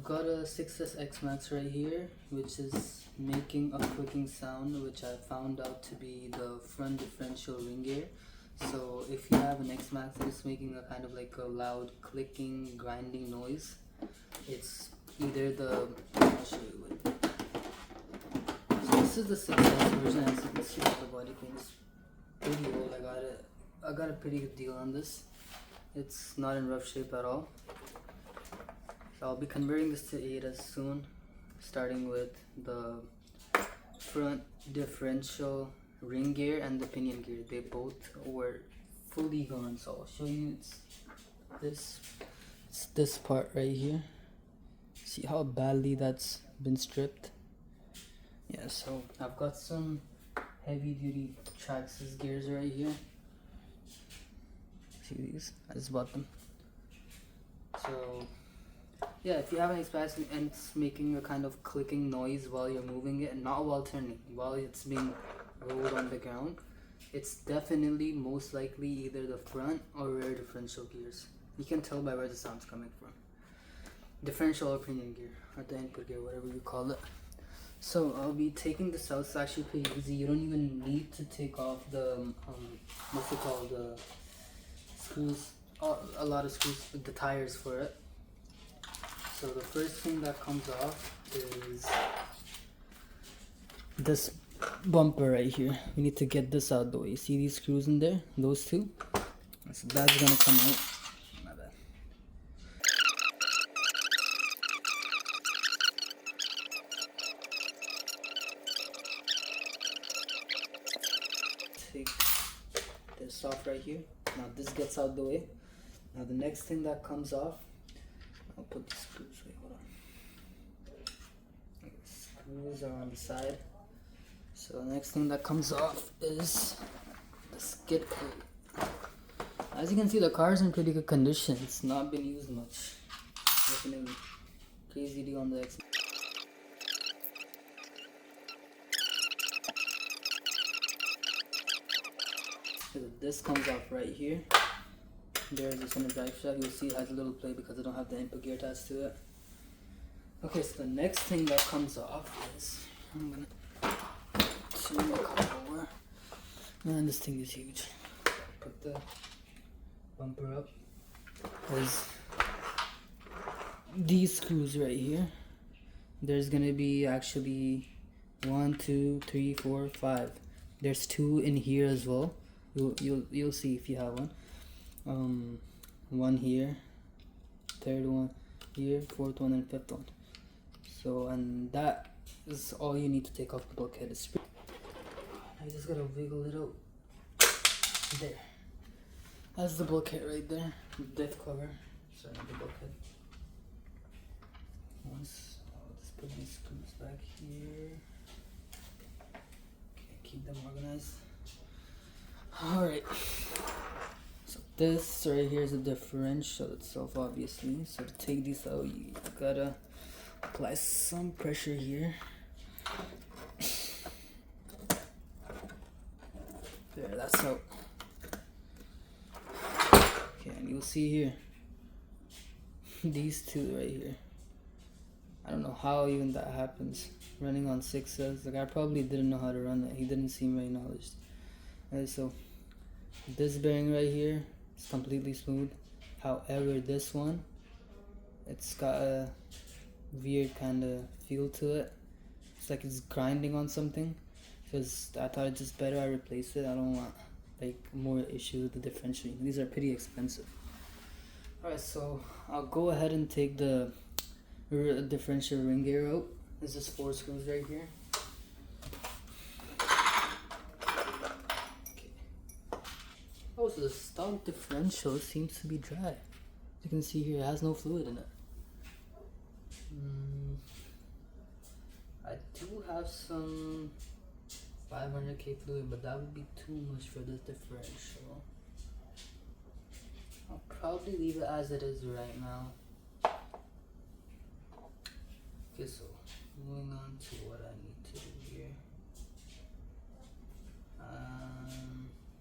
I've got a 6S Xmaxx right here, which is making a clicking sound, which I found out to be the front differential ring gear. So if you have an Xmaxx that is making a kind of like a loud clicking, grinding noise, it's either the, I'll show you what. So this is the 6S version. As you can see, the body paint is pretty old. I got a pretty good deal on this. It's not in rough shape at all. So I'll be converting this to 8S soon, starting with the front differential ring gear and the pinion gear. They both were fully gone, so I'll show you. It's this part right here. See how badly that's been stripped? Yeah, so I've got some heavy duty Traxxas gears right here. See these? I just bought them. So yeah, if you have an Xmaxx and it's making a kind of clicking noise while you're moving it, and not while turning, while it's being rolled on the ground, it's definitely most likely either the front or rear differential gears. You can tell by where the sound's coming from. Differential or pinion gear, or the input gear, whatever you call it. So I'll be taking this out. It's actually pretty easy. You don't even need to take off the what's it called, the screws, a lot of screws, the tires for it. So the first thing that comes off is this bumper right here. We need to get this out the way. See these screws in there? Those two? So that's gonna come out. My bad. Take this off right here. Now this gets out the way. Now the next thing that comes off, I'll put the screws, wait, hold on. The screws are on the side. So the next thing that comes off is the skid plate. As you can see, the car's in pretty good condition. It's not been used much. Definitely crazy deal on the Xmaxx. So this comes off right here. There's this on the drive shaft. You'll see it has a little plate because I don't have the input gear attached to it. Okay, so the next thing that comes off is, I'm gonna turn the car over. Man, this thing is huge. Put the bumper up. There's these screws right here. There's gonna be actually 1, 2, 3, 4, 5. There's 2 in here as well. You'll see if you have one. One here, third one here, fourth one, and fifth one. So, and that is all you need to take off the bulkhead. I just gotta wiggle it out. There. That's the bulkhead right there. Depth cover. Sorry, not the bulkhead. Once, I'll just put these screws back here. Okay, keep them organized. Alright. This right here is a differential itself, obviously. So to take these out, you gotta apply some pressure here. There, that's out. Okay, and you'll see here, these two right here. I don't know how even that happens. Running on 6S, the guy probably didn't know how to run it. He didn't seem very knowledgeable. Alright, so this bearing right here, it's completely smooth. However, this one, it's got a weird kind of feel to it. It's like it's grinding on something. Because I thought it's just better I replace it. I don't want like more issues with the differential. These are pretty expensive. Alright, so I'll go ahead and take the differential ring gear out. There's just 4 screws right here. Oh, so the stock differential seems to be dry. As you can see here, it has no fluid in it. I do have some 500k fluid, but that would be too much for this differential. I'll probably leave it as it is right now. Okay, so moving on to what I need to do here.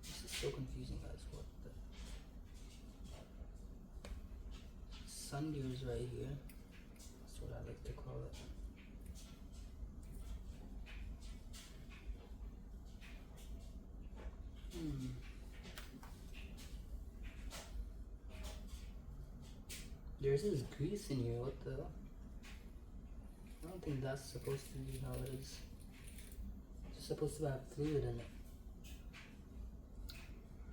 This is so confusing, guys. What the sun gears right here. That's what I I like to call it. There's this grease in here, what the hell? I don't think that's supposed to be how it is. It's supposed to have fluid in it.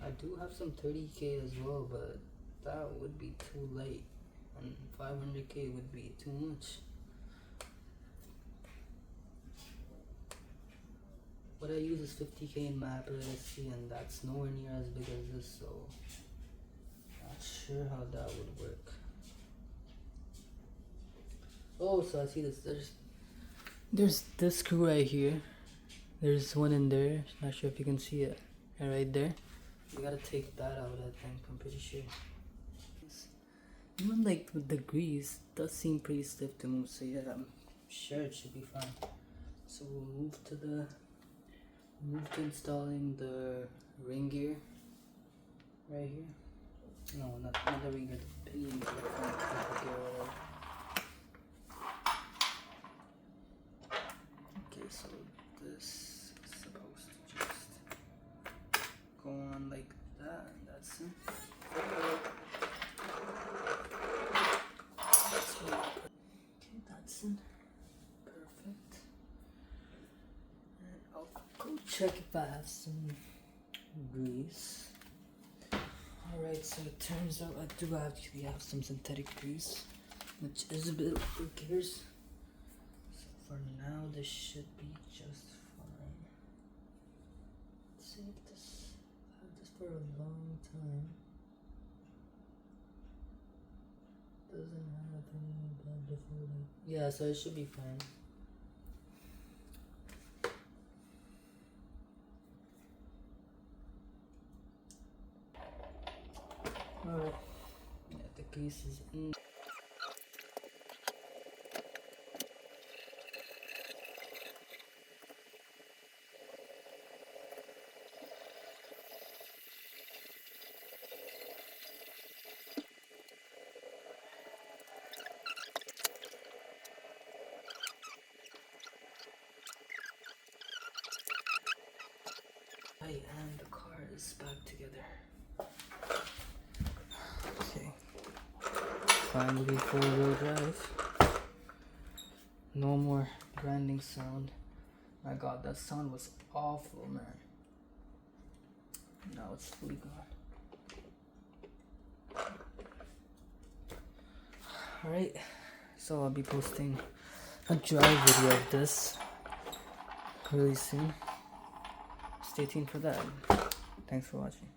I do have some 30k as well, but that would be too late. And 500k would be too much. What I use is 50k in my apparatus C, and that's nowhere near as big as this, so not sure how that would work. Oh, so I see this. There's this screw right here. There's one in there. Not sure if you can see it. And right there. You gotta take that out, I think. I'm pretty sure. Even like with the grease, it does seem pretty stiff to move. So yeah, I'm sure it should be fine. So we'll move to installing the ring gear right here. No, not the ring gear. The pinion gear, gear or whatever. Okay, so this is supposed to just go on like that, and that's it. Okay, that's it. Perfect. And I'll go check if I have some grease. Alright, so it turns out I do actually have some synthetic grease, which is a bit scarce. For now, this should be just fine. Save this. I've had this for a long time. Doesn't have any bad before. Yeah, so it should be fine. Alright. Yeah, the grease is in. And the car is back together. Okay. Finally 4-wheel drive. No more grinding sound. My god, that sound was awful, man. Now it's fully gone. Alright, so I'll be posting a drive video of this really soon. Stay tuned for that. Thanks for watching.